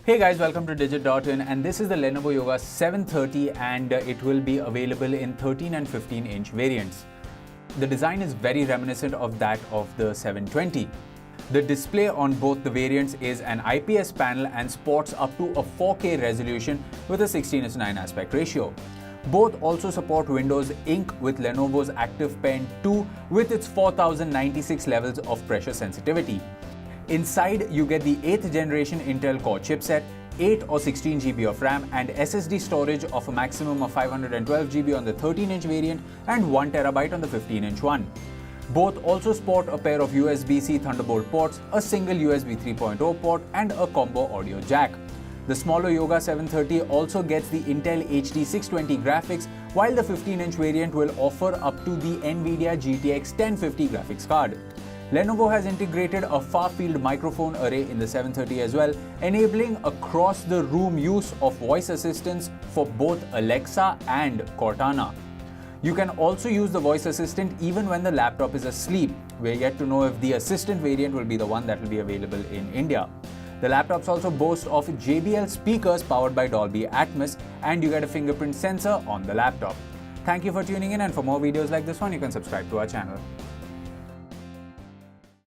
Hey guys, welcome to Digit.in, and this is the Lenovo Yoga 730 and it will be available in 13 and 15 inch variants. The design is very reminiscent of that of the 720. The display on both the variants is an IPS panel and sports up to a 4K resolution with a 16:9 aspect ratio. Both also support Windows Ink with Lenovo's Active Pen 2 with its 4096 levels of pressure sensitivity. Inside, you get the 8th generation Intel Core chipset, 8 or 16 GB of RAM and SSD storage of a maximum of 512 GB on the 13-inch variant and 1 TB on the 15-inch one. Both also sport a pair of USB-C Thunderbolt ports, a single USB 3.0 port and a combo audio jack. The smaller Yoga 730 also gets the Intel HD 620 graphics, while the 15-inch variant will offer up to the NVIDIA GTX 1050 graphics card. Lenovo has integrated a far-field microphone array in the 730 as well, enabling across-the-room use of voice assistants for both Alexa and Cortana. You can also use the voice assistant even when the laptop is asleep. We're yet to know if the assistant variant will be the one that will be available in India. The laptops also boast of Jbl speakers powered by Dolby Atmos, and you get a fingerprint sensor on the laptop. Thank you for tuning in, and for more videos like this one, you can subscribe to our channel.